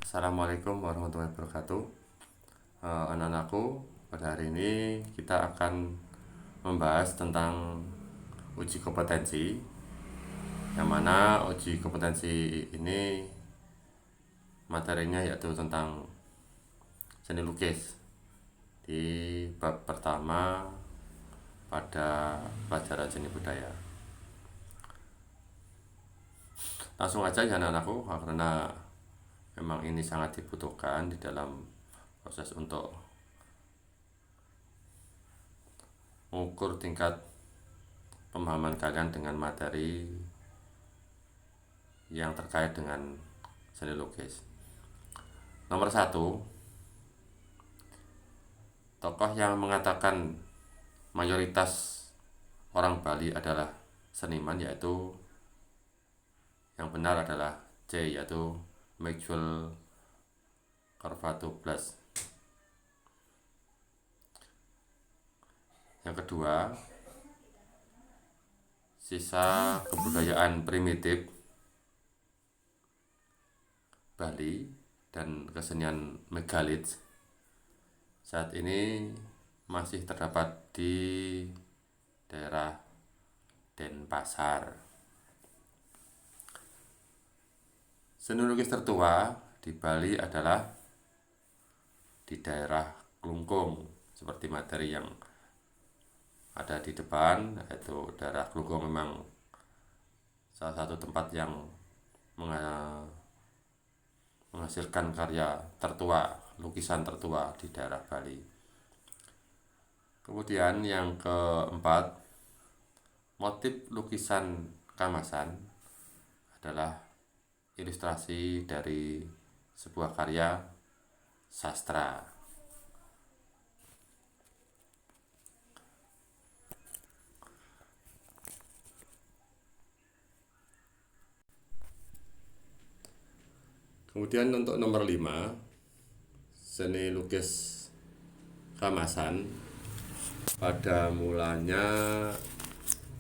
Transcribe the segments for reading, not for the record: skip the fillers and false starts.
Assalamualaikum warahmatullahi wabarakatuh. Anak-anakku, pada hari ini kita akan membahas tentang uji kompetensi, yang mana uji kompetensi ini materinya yaitu tentang seni lukis di bab pertama pada pelajaran seni budaya. Langsung aja ya anak-anakku, karena memang ini sangat dibutuhkan di dalam proses untuk mengukur tingkat pemahaman kalian dengan materi yang terkait dengan seni lukis. Nomor 1, tokoh yang mengatakan mayoritas orang Bali adalah seniman, yaitu yang benar adalah C, yaitu Maxwell Carvalho-Blas. Yang kedua, sisa kebudayaan primitif Bali dan kesenian megalith saat ini masih terdapat di daerah Denpasar. Seni lukis tertua di Bali adalah di daerah Klungkung, seperti materi yang ada di depan, yaitu daerah Klungkung memang salah satu tempat yang menghasilkan karya tertua, lukisan tertua di daerah Bali. Kemudian yang keempat, motif lukisan Kamasan adalah ilustrasi dari sebuah karya sastra. Kemudian untuk nomor 5, seni lukis Kamasan pada mulanya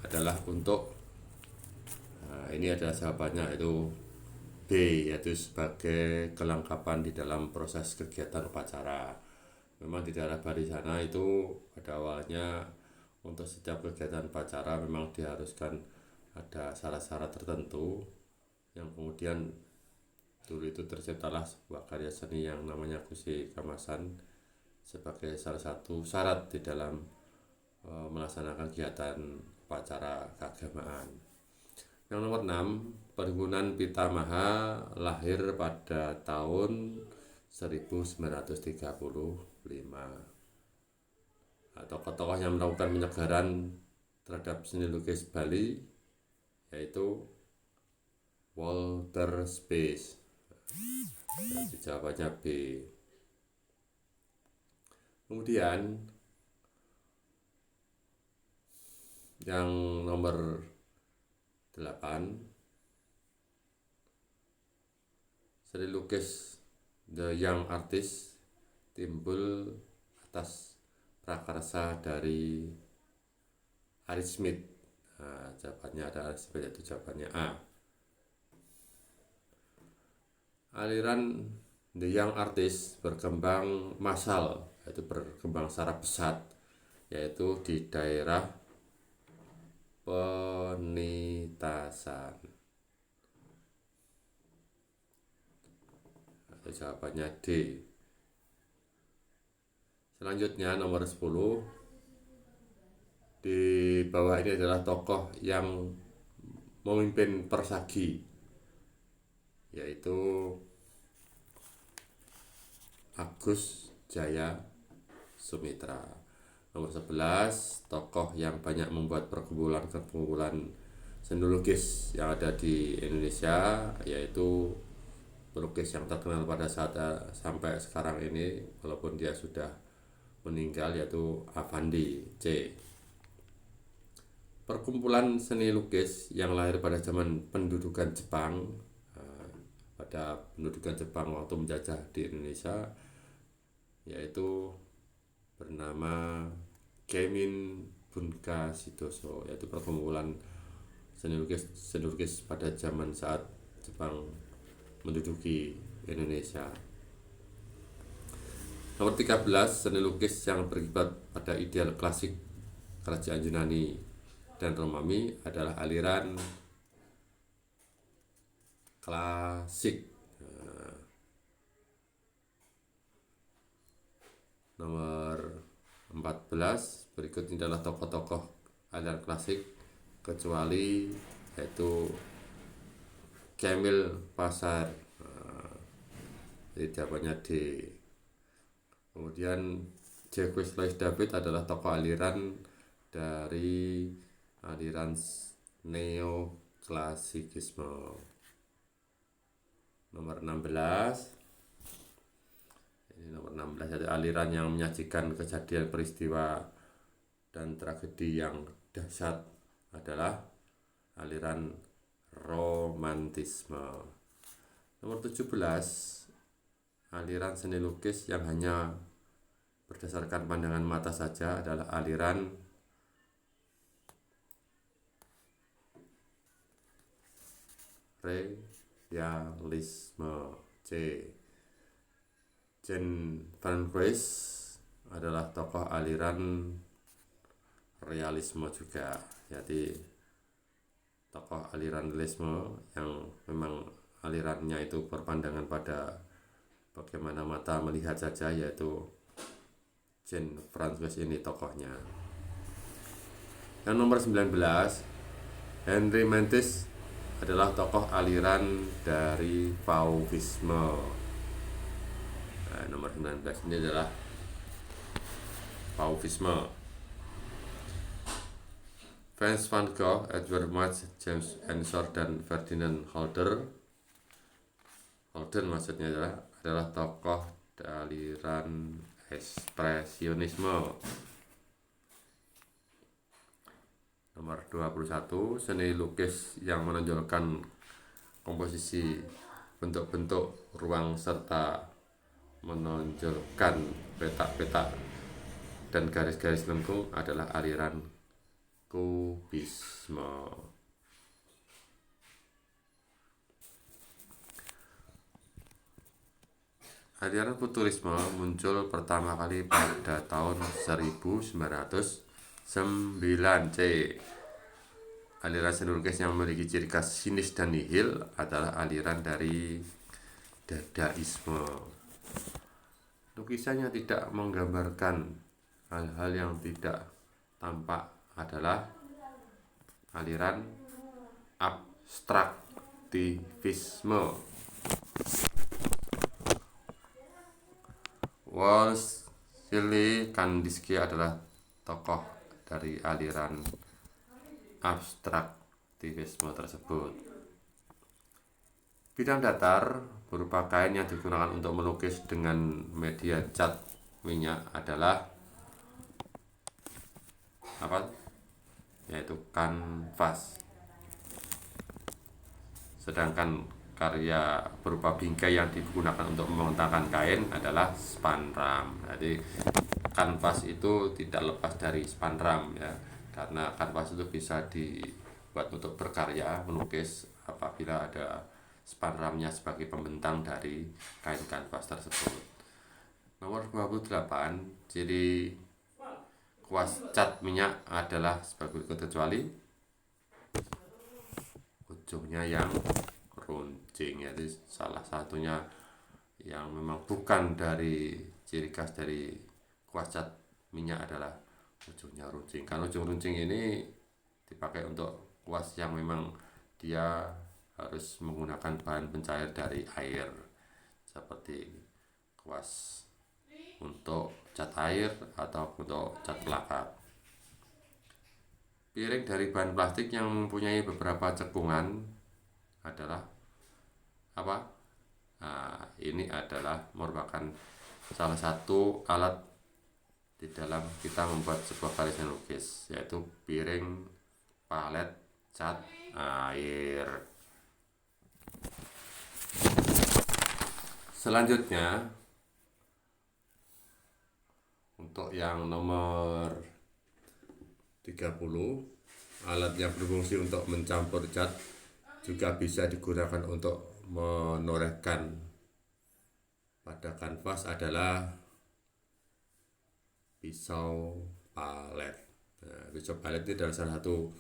adalah untuk ini adalah jawabannya, yaitu B, yaitu sebagai kelengkapan di dalam proses kegiatan upacara. Memang di daerah Bali sana itu pada awalnya untuk setiap kegiatan upacara memang diharuskan ada syarat-syarat tertentu, yang kemudian dulu itu terciptalah sebuah karya seni yang namanya Gusi Kamasan sebagai salah satu syarat di dalam melaksanakan kegiatan upacara keagamaan. Yang nomor 6, Perhimpunan Pitamaha lahir pada tahun 1935. Tokoh-tokoh yang melakukan penyegaran terhadap seni lukis Bali yaitu Walter Space. Jadi jawabannya B. Kemudian yang nomor 8, seni lukis The Young Artist timbul atas prakarsa dari Ari Smith. Jawabannya ada Ari Smith, yaitu jawabannya A. Aliran The Young Artist berkembang massal, yaitu berkembang secara pesat, yaitu di daerah Penitasan. Jawabannya D. Selanjutnya nomor 10, di bawah ini adalah tokoh yang memimpin persagi, yaitu Agus Jaya Sumitra. Nomor 11, tokoh yang banyak membuat perkumpulan seni lukis yang ada di Indonesia, yaitu pelukis yang terkenal pada saat sampai sekarang ini walaupun dia sudah meninggal, yaitu Avandi C. Perkumpulan seni lukis yang lahir pada zaman pendudukan Jepang, pada pendudukan Jepang waktu menjajah di Indonesia, yaitu bernama Keimin Bunka Shidoso, yaitu perkumpulan seni lukis pada zaman saat Jepang menduduki Indonesia. Nomor 13, seni lukis yang berkiblat pada ideal klasik kerajaan Yunani dan Romawi adalah aliran klasik. Nomor 14, berikut ini adalah tokoh-tokoh aliran klasik kecuali yaitu Camille Pissarr, jadi jawabannya D. Kemudian Jacques Louis David adalah tokoh aliran dari aliran neoklasikisme. Nomor 16, yaitu aliran yang menyajikan kejadian peristiwa dan tragedi yang dahsyat adalah aliran romantisme. Nomor 17, aliran seni lukis yang hanya berdasarkan pandangan mata saja adalah aliran realisme. C. Jean Vanquist adalah tokoh aliran realisme juga, jadi tokoh aliran realisme yang memang alirannya itu berpandangan pada bagaimana mata melihat saja, yaitu Jean Vanquist ini tokohnya. Yang nomor 19, Henri Matisse adalah tokoh aliran dari Fauvisme. Nomor 19 ini adalah Fauvisme. Frans van Gogh, Edward Munch, James Ensor, dan Ferdinand Holden maksudnya adalah tokoh aliran ekspresionisme. Nomor 21, seni lukis yang menonjolkan komposisi bentuk-bentuk ruang serta menonjolkan petak-petak dan garis-garis lengkung adalah aliran kubisme. Aliran futurisme muncul pertama kali pada tahun 1909. C. Aliran seni lukis yang memiliki ciri khas sinis dan nihil adalah aliran dari Dadaisme. Lukisannya tidak menggambarkan hal-hal yang tidak tampak adalah aliran abstraktivisme. Wassily Kandinsky adalah tokoh dari aliran abstraktivisme tersebut. Bidang datar berupa kain yang digunakan untuk melukis dengan media cat minyak adalah yaitu kanvas. Sedangkan karya berupa bingkai yang digunakan untuk membentangkan kain adalah spanram. Jadi kanvas itu tidak lepas dari spanram ya, karena kanvas itu bisa dibuat untuk berkarya melukis apabila ada spanramnya sebagai pembentang dari kain kanvas tersebut. Nomor 28, ciri kuas cat minyak adalah sebagai berikut kecuali ujungnya yang runcing, yaitu salah satunya yang memang bukan dari ciri khas dari kuas cat minyak adalah ujungnya runcing. Karena ujung runcing ini dipakai untuk kuas yang memang dia harus menggunakan bahan pencair dari air, seperti kuas untuk cat air atau untuk cat pelakat. Piring dari bahan plastik yang mempunyai beberapa cekungan adalah apa? Nah, ini adalah merupakan salah satu alat di dalam kita membuat sebuah karya seni lukis, yaitu piring, palet, cat, air. Selanjutnya, untuk yang nomor 30, alat yang berfungsi untuk mencampur cat juga bisa digunakan untuk menorehkan pada kanvas adalah pisau palet. Nah, pisau palet ini adalah salah satu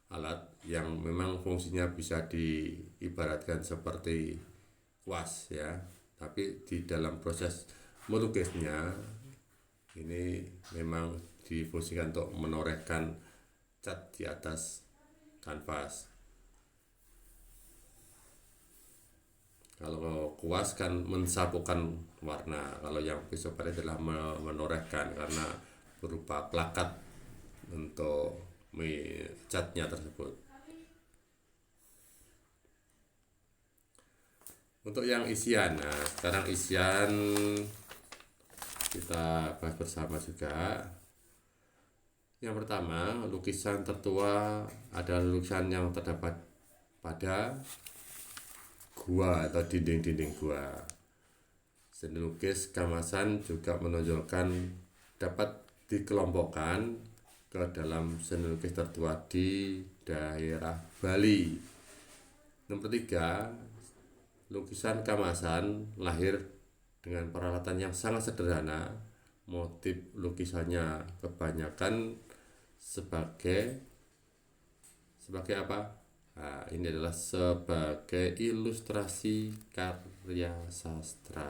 alat yang memang fungsinya bisa diibaratkan seperti kuas ya, tapi di dalam proses melukisnya ini memang difungsikan untuk menorehkan cat di atas kanvas. Kalau kuas kan mensapukan warna, kalau yang pisau palet adalah menorehkan karena berupa plakat untuk catnya tersebut. Untuk yang isian, nah sekarang isian kita bahas bersama juga. Yang pertama, lukisan tertua adalah lukisan yang terdapat pada gua atau dinding-dinding gua. Seni lukis kemasan juga menonjolkan dapat dikelompokkan ke dalam seni lukis tertua di daerah Bali. Nomor 3, lukisan kemasan lahir dengan peralatan yang sangat sederhana. Motif lukisannya kebanyakan sebagai apa? Nah, ini adalah sebagai ilustrasi karya sastra.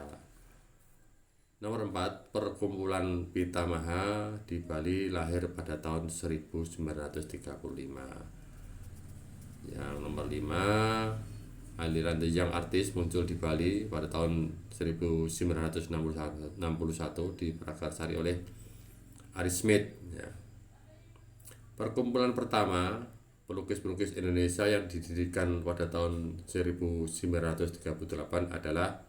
Nomor 4, perkumpulan Pitamaha di Bali lahir pada tahun 1935. Yang nomor 5, aliran The Young Artist muncul di Bali pada tahun 1961 diprakarsai oleh Ari Smith ya. Perkumpulan pertama pelukis-pelukis Indonesia yang didirikan pada tahun 1938 adalah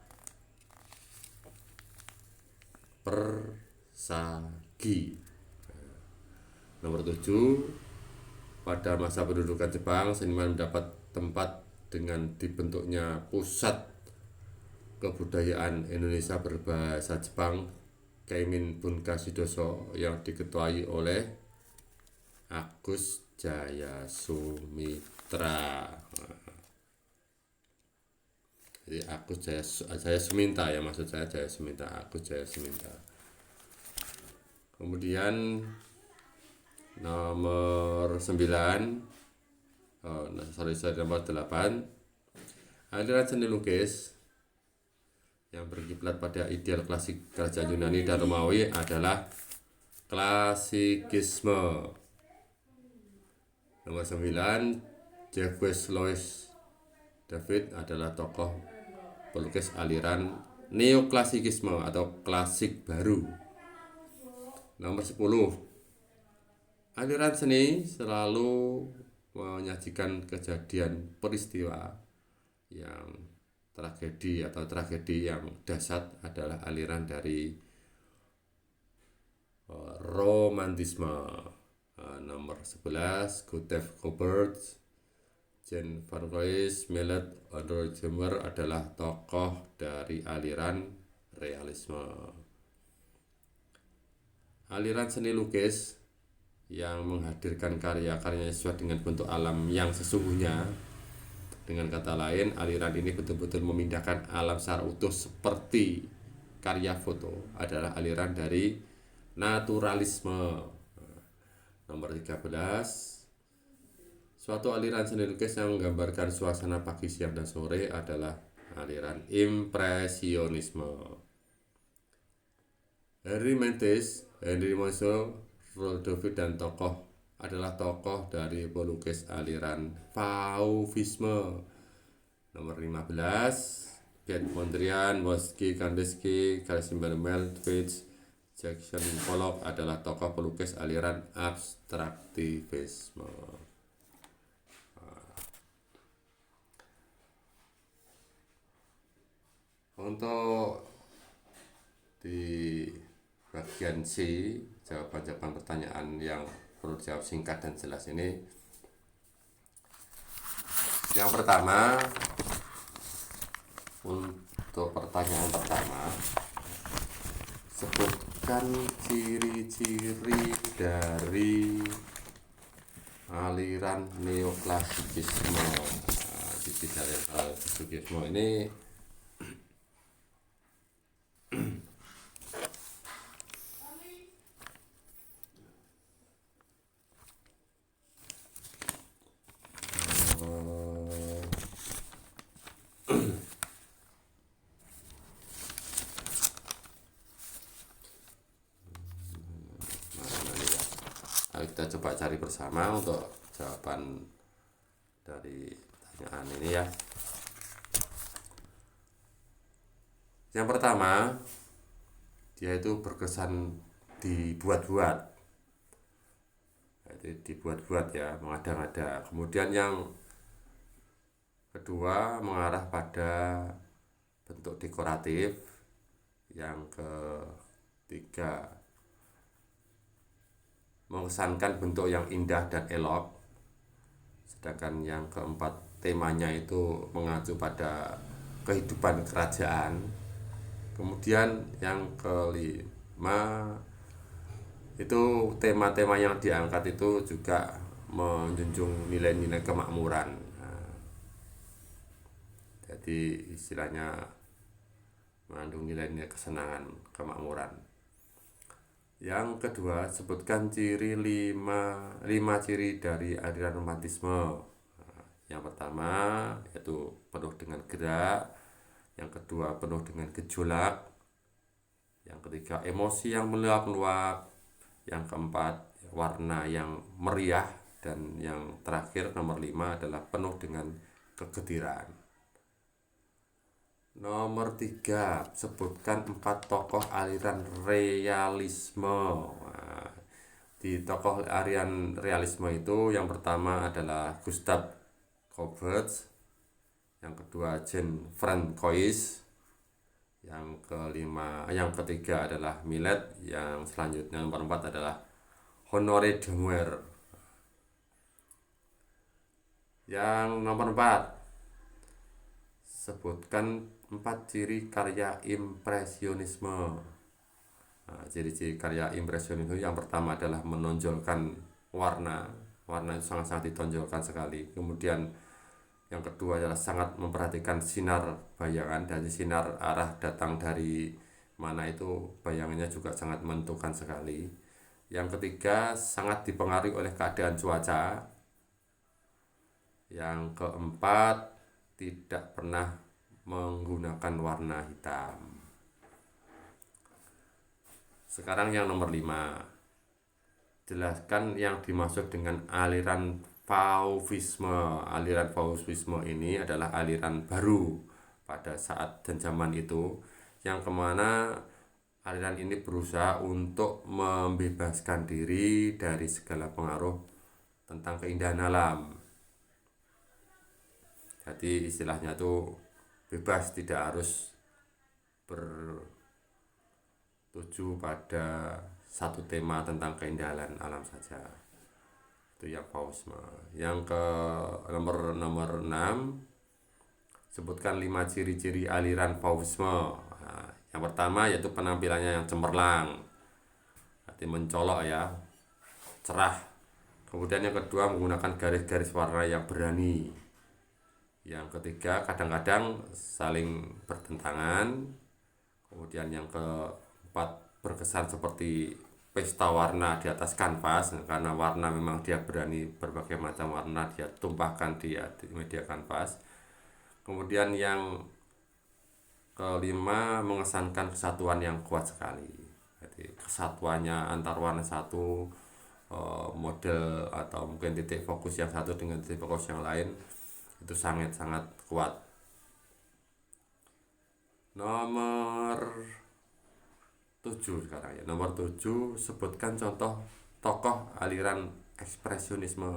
Persagi. Nomor 7, pada masa pendudukan Jepang, seniman mendapat tempat dengan dibentuknya pusat kebudayaan Indonesia berbahasa Jepang Keimin Bunkasidoso yang diketuai oleh Agus Jaya Sumitra. Jadi Agus Jaya Suminta ya, maksud saya Jaya Suminta, Agus Jaya Suminta. Kemudian nomor 9, nomor 8, aliran seni lukis yang berkiblat pada ideal klasik kerajaan Yunani dan Romawi adalah klasikisme. Nomor 9, Jacques Louis David adalah tokoh pelukis aliran neoklasikisme atau klasik baru. Nomor 10, aliran seni selalu menyajikan kejadian peristiwa yang tragedi yang dahsyat adalah aliran dari romantisme. Nomor 11, Gustav Courbet, Jean Francois Millet, Andrew Zemer adalah tokoh dari aliran realisme. Aliran seni lukis yang menghadirkan karya-karyanya sesuai dengan bentuk alam yang sesungguhnya. Dengan kata lain, aliran ini betul-betul memindahkan alam secara utuh seperti karya foto adalah aliran dari naturalisme. Nomor 13, suatu aliran seni lukis yang menggambarkan suasana pagi, siang, dan sore adalah aliran impresionisme. Henri Matisse, Henri Moiseau, Rodolphe dan adalah tokoh dari pelukis aliran fauvisme. Nomor 15, Piet Mondrian, Moski, Kandinsky, Casimir Malevich, Jackson Pollock adalah tokoh pelukis aliran abstraktivisme. Untuk di bagian C, jawaban-jawaban pertanyaan yang perlu dijawab singkat dan jelas ini. Yang pertama, untuk pertanyaan pertama, sebutkan ciri-ciri dari aliran neoklasikisme. Ciri dari klasikisme ini coba cari bersama untuk jawaban dari pertanyaan ini ya. Yang pertama, dia itu berkesan dibuat-buat, dibuat-buat ya, mengada-ngada. Kemudian yang kedua mengarah pada bentuk dekoratif. Yang ketiga mengesankan bentuk yang indah dan elok. Sedangkan yang keempat temanya itu mengacu pada kehidupan kerajaan. Kemudian yang kelima itu tema-tema yang diangkat itu juga menjunjung nilai-nilai kemakmuran. Nah, jadi istilahnya mengandung nilai-nilai kesenangan, kemakmuran. Yang kedua, sebutkan ciri lima ciri dari aliran romantisme. Nah, yang pertama yaitu penuh dengan gerak. Yang kedua, penuh dengan gejolak. Yang ketiga, emosi yang meluap-luap. Yang keempat, warna yang meriah. Dan yang terakhir, nomor 5 adalah penuh dengan kegetiran. Nomor 3, sebutkan 4 tokoh aliran realisme. Nah, di tokoh aliran realisme itu yang pertama adalah Gustave Courbet, yang kedua Jean Francois, yang ketiga adalah Millet, yang selanjutnya nomor 4 adalah Honoré de Meurer. Yang nomor 4, sebutkan 4 ciri karya impresionisme. Nah, ciri-ciri karya impresionisme yang pertama adalah menonjolkan warna itu sangat-sangat ditonjolkan sekali. Kemudian yang kedua adalah sangat memperhatikan sinar bayangan, dan sinar arah datang dari mana itu bayangannya juga sangat menentukan sekali. Yang ketiga, sangat dipengaruhi oleh keadaan cuaca. Yang keempat, tidak pernah menggunakan warna hitam. Sekarang yang nomor 5, jelaskan yang dimaksud dengan aliran Fauvisme. Aliran Fauvisme ini adalah aliran baru pada saat dan zaman itu, yang kemana aliran ini berusaha untuk membebaskan diri dari segala pengaruh tentang keindahan alam. Jadi istilahnya itu bebas, tidak harus bertuju pada satu tema tentang keindahan alam saja. Itu yang Fauvisme. Yang ke nomor 6, sebutkan 5 ciri-ciri aliran Fauvisme. Nah, yang pertama yaitu penampilannya yang cemerlang, arti mencolok ya, cerah. Kemudian yang kedua, menggunakan garis-garis warna yang berani. Yang ketiga, kadang-kadang saling bertentangan. Kemudian yang keempat, berkesan seperti pesta warna di atas kanvas, karena warna memang dia berani, berbagai macam warna dia tumpahkan di media kanvas. Kemudian yang kelima, mengesankan kesatuan yang kuat sekali. Jadi kesatuannya antar warna satu, model atau mungkin titik fokus yang satu dengan titik fokus yang lain itu sangat-sangat kuat. Nomor 7 sekarang ya. Nomor 7, sebutkan contoh tokoh aliran ekspresionisme.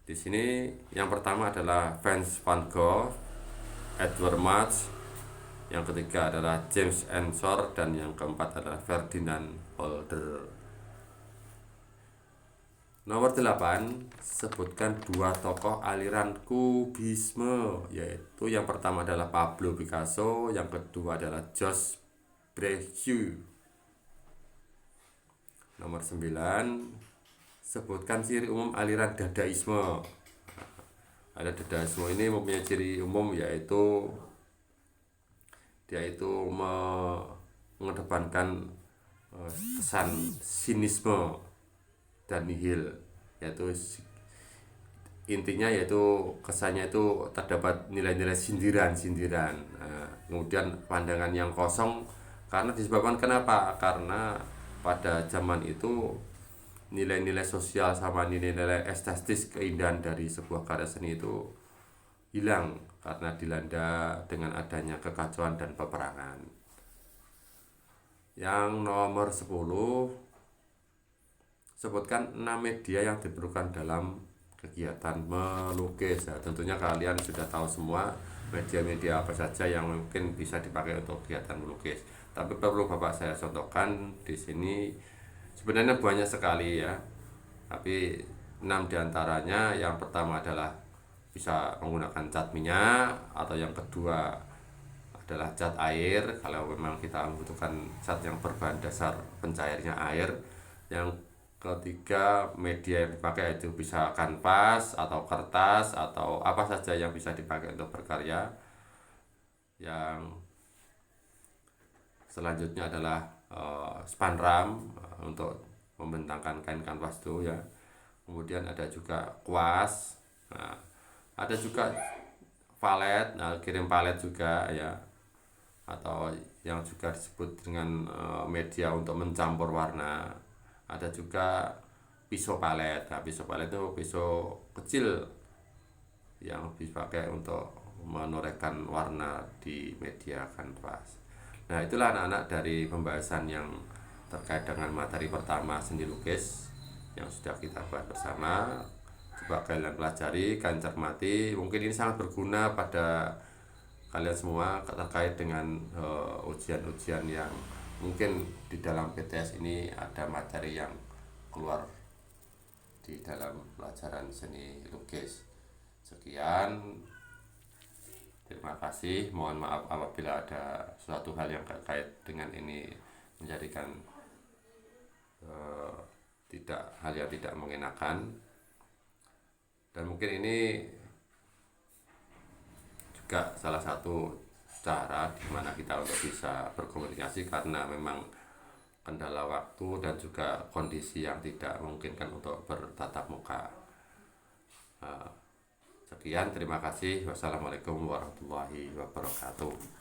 Di sini yang pertama adalah Vincent van Gogh, Edvard Munch, yang ketiga adalah James Ensor, dan yang keempat adalah Ferdinand Holder. Nomor 8, sebutkan 2 tokoh aliran kubisme, yaitu yang pertama adalah Pablo Picasso, yang kedua adalah Georges Braque. Nomor 9, sebutkan ciri umum aliran dadaisme. Aliran dadaisme ini mempunyai ciri umum, yaitu dia itu mengedepankan kesan sinisme dan nihil, yaitu intinya yaitu kesannya itu terdapat nilai-nilai sindiran. Nah, kemudian pandangan yang kosong, karena disebabkan kenapa? Karena pada zaman itu nilai-nilai sosial sama nilai-nilai estetis keindahan dari sebuah karya seni itu hilang karena dilanda dengan adanya kekacauan dan peperangan. Yang nomor 10, sebutkan 6 media yang diperlukan dalam kegiatan melukis. Ya, tentunya kalian sudah tahu semua media-media apa saja yang mungkin bisa dipakai untuk kegiatan melukis. Tapi perlu Bapak saya contohkan di sini, sebenarnya banyak sekali ya. Tapi 6 diantaranya, yang pertama adalah bisa menggunakan cat minyak, atau yang kedua adalah cat air kalau memang kita membutuhkan cat yang berbahan dasar pencairnya air. Yang ketiga, media yang dipakai itu bisa kanvas atau kertas atau apa saja yang bisa dipakai untuk berkarya. Yang selanjutnya adalah spanram untuk membentangkan kain kanvas itu ya. Kemudian ada juga kuas. Nah, ada juga palet, kirim palet juga ya, atau yang juga disebut dengan media untuk mencampur warna. Ada juga pisau palet. Nah, pisau palet itu pisau kecil yang dipakai untuk menorehkan warna di media kanvas. Nah, itulah anak-anak dari pembahasan yang terkait dengan materi pertama seni lukis yang sudah kita bahas bersama. Coba kalian pelajari, kalian cermati. Mungkin ini sangat berguna pada kalian semua terkait dengan ujian-ujian yang mungkin di dalam PTS ini ada materi yang keluar di dalam pelajaran seni lukis. Sekian, terima kasih. Mohon maaf apabila ada suatu hal yang terkait dengan ini menjadikan hal yang tidak mengenakan. Dan mungkin ini juga salah satu cara di mana kita untuk bisa berkomunikasi, karena memang kendala waktu dan juga kondisi yang tidak memungkinkan untuk bertatap muka. Sekian, terima kasih. Wassalamualaikum warahmatullahi wabarakatuh.